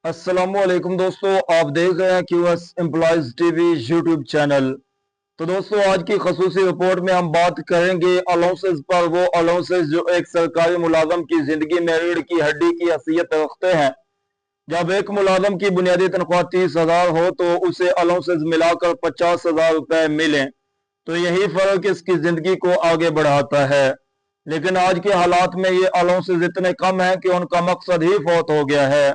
अस्सलामुअलैकुम दोस्तों, आप देख रहे हैं QS employees TV YouTube channel. तो दोस्तों, आज की खसूसी रिपोर्ट में हम बात करेंगे अलाउंसेस पर। वो अलाउंसेस जो एक सरकारी मुलाजम की जिंदगी में रीढ़ की हड्डी की हैसियत रखते हैं। जब एक मुलाजम की बुनियादी तनख्वाह 30,000 हो तो उसे अलाउंसेस मिलाकर 50,000 रुपए मिले, तो यही फर्क इसकी जिंदगी को आगे बढ़ाता है। लेकिन आज के हालात में ये अलाउंसेस इतने कम हैं कि उनका मकसद ही फौत हो गया है।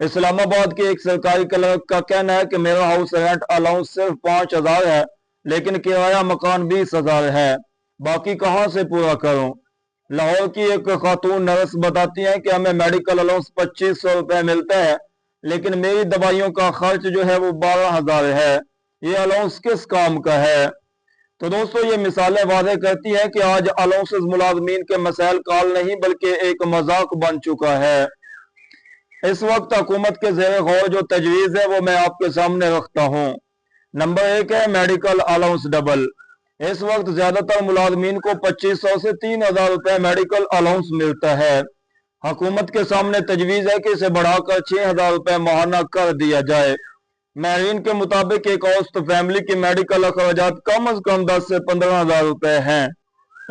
इस्लामाबाद के एक सरकारी क्लर्क का कहना है कि मेरा हाउस रेंट अलाउंस सिर्फ 5,000 है, लेकिन किराया मकान 20,000 है, बाकी कहां से पूरा करूं। लाहौर की एक खातून नर्स बताती हैं कि हमें मेडिकल अलाउंस 2500 रुपए मिलता है, लेकिन मेरी दवाइयों का खर्च जो है वो 12,000 है। ये अलाउंस किस काम का है। तो दोस्तों, ये मिसालें वादे करती हैं कि आज अलाउंसेस मुलाजमीन के मसाइल का हल नहीं बल्कि एक मजाक बन चुका है। इस वक्त हुकूमत के ज़ेरे गौर जो तजवीज़ है वो मैं आपके सामने रखता हूँ। नंबर 1 है मेडिकल अलाउंस डबल। इस वक्त ज्यादातर मुलाजमीन को 2500 से 3,000 रुपए मेडिकल अलाउंस मिलता है। हुकूमत के सामने तजवीज़ है कि इसे बढ़ाकर 6,000 रुपए माहाना कर दिया जाए। माहिरीन के मुताबिक एक औसत फैमिली की मेडिकल अखराजात कम अज कम 10 से 15,000 रुपए हैं।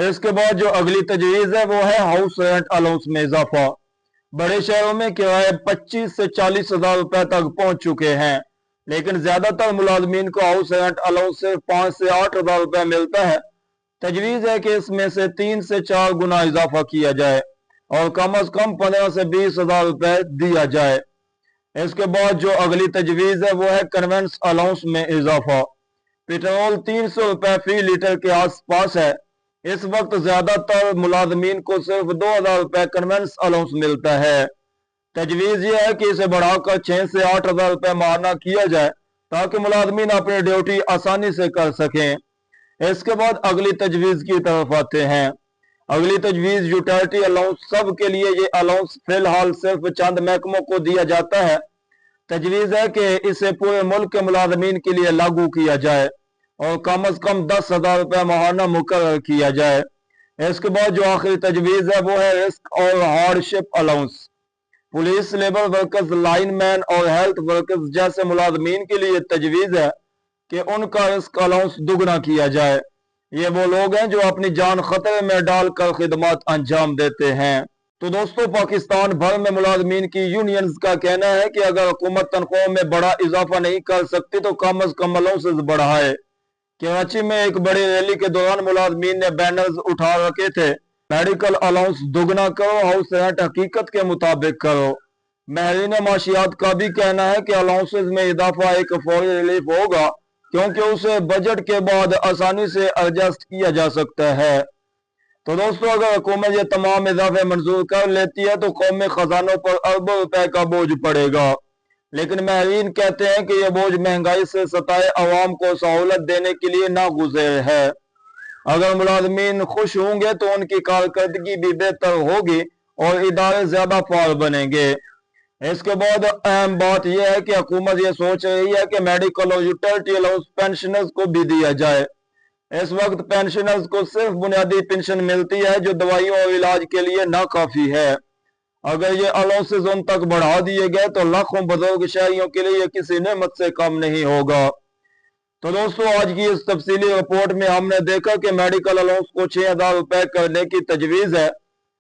इसके बाद जो अगली तजवीज़ है वो है हाउस रेंट अलाउंस में इजाफा। बड़े शहरों में किराए 25 से 40,000 रुपए तक पहुंच चुके हैं, लेकिन ज्यादातर मुलाजमीन को हाउस रेंट अलाउंस सिर्फ 5 से 8,000 रुपए मिलता है। तजवीज है कि इसमें से 3 से 4 गुना इजाफा किया जाए और कम अज कम 15 से 20,000 रुपए दिया जाए। इसके बाद जो अगली तजवीज है वो है कन्वेंस अलाउंस में इजाफा। पेट्रोल 300 रुपए फी लीटर के आसपास है। इस वक्त ज्यादातर मुलाजमीन को सिर्फ 2,000 रुपए कन्वेंस अलाउंस मिलता है। तजवीज यह है कि इसे बढ़ाकर 6 से 8,000 रुपए माहाना किया जाए ताकि मुलाजमीन अपनी ड्यूटी आसानी से कर सकें। इसके बाद अगली तजवीज की तरफ आते हैं। अगली तजवीज यूटिलिटी अलाउंस। सब के लिए ये अलाउंस फिलहाल सिर्फ चंद महकमों को दिया जाता है। तजवीज है कि इसे पूरे मुल्क के मुलाजमीन के लिए लागू किया जाए और कम अज कम 10,000 रुपए माहाना मुकर्रर किया जाए। इसके बाद जो आखिरी तजवीज है वो है रिस्क और hardship allowance. Police, labour workers, lineman और हेल्थ वर्कर्स जैसे मुलाजमीन के लिए तजवीज है कि उनका रिस्क अलाउंस दुगना किया जाए। ये वो लोग हैं जो अपनी जान खतरे में डालकर खिदमत अंजाम देते हैं। तो दोस्तों, पाकिस्तान भर में मुलाजमीन की यूनियंस का कहना है कि अगर हुकूमत तनख्वाह में बड़ा इजाफा नहीं कर सकती तो कम अज कम अलाउंसेस बढ़ाए। कराची में एक बड़ी रैली के दौरान मुलाजमीन ने बैनर्स उठा रखे थे, मेडिकल अलाउंस दुगना करो, हाउस रेंट हकीकत के मुताबिक करो। माहिरीन माशियात का भी कहना है कि अलाउंसेस में इजाफा एक फौरी रिलीफ होगा, क्योंकि उसे बजट के बाद आसानी से एडजस्ट किया जा सकता है। तो दोस्तों, अगर हुकूमत ये तमाम इजाफे मंजूर कर लेती है तो कौमी खजानों पर अरबों रुपए का बोझ पड़ेगा। लेकिन माहिरीन कहते हैं कि यह बोझ महंगाई से सताए अवाम को सहूलत देने के लिए नागुज़ेर है। अगर मुलाजमीन खुश होंगे तो उनकी कारकर्दगी भी बेहतर होगी और इदारे ज्यादा फाल बनेंगे। इसके बाद अहम बात यह है कि हुकूमत ये सोच रही है कि मेडिकल और यूटिलिटी अलाउंस पेंशनर्स को भी दिया जाए। इस वक्त पेंशनर्स को सिर्फ बुनियादी पेंशन मिलती है जो दवाइयों और इलाज के लिए ना काफी है। अगर ये अलाउंसेस उन तक बढ़ा दिए गए तो लाखों बुजुर्ग शहरियों के लिए किसी नेमत से कम नहीं होगा। तो दोस्तों, आज की इस तफसीली रिपोर्ट में हमने देखा कि मेडिकल अलाउंस को 6,000 रुपए करने की तजवीज है।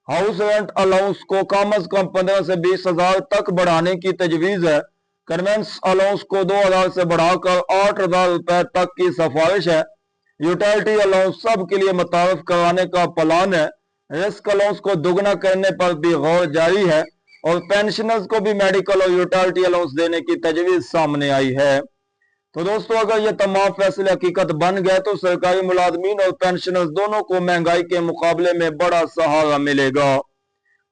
हाउस रेंट अलाउंस को कम अज कम 15 से 20,000 तक बढ़ाने की तजवीज है। कन्वेंस अलाउंस को 2,000 से बढ़ाकर 8,000 रुपए तक की सिफारिश है। यूटिलिटी अलाउंस सब के लिए मुतारफ कराने का प्लान है। रिस्क अलाउंस को दुगना करने पर भी गौर जारी है और पेंशनर्स को भी मेडिकल और यूटिलिटी अलाउंस देने की तजवीज सामने आई है। तो दोस्तों, अगर ये तमाम फैसले हकीकत बन गए तो सरकारी मुलाजमीन और पेंशनर्स दोनों को महंगाई के मुकाबले में बड़ा सहारा मिलेगा।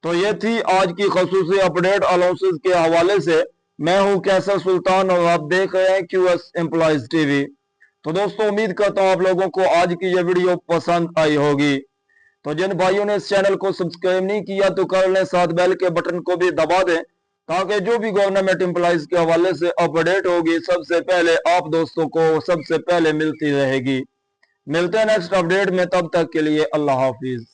तो ये थी आज की खसूसी अपडेट अलाउंसेस के हवाले से। मैं हूं कैसर सुल्तान और आप देख रहे हैं क्यूएस एम्प्लॉयज टीवी। तो दोस्तों, उम्मीद करता हूं आप लोगों को आज की ये वीडियो पसंद आई होगी। तो जिन भाइयों ने इस चैनल को सब्सक्राइब नहीं किया तो कर लें, साथ बेल के बटन को भी दबा दें ताकि जो भी गवर्नमेंट एम्प्लॉइज के हवाले से अपडेट होगी सबसे पहले आप दोस्तों को सबसे पहले मिलती रहेगी। मिलते हैं नेक्स्ट अपडेट में, तब तक के लिए अल्लाह हाफिज।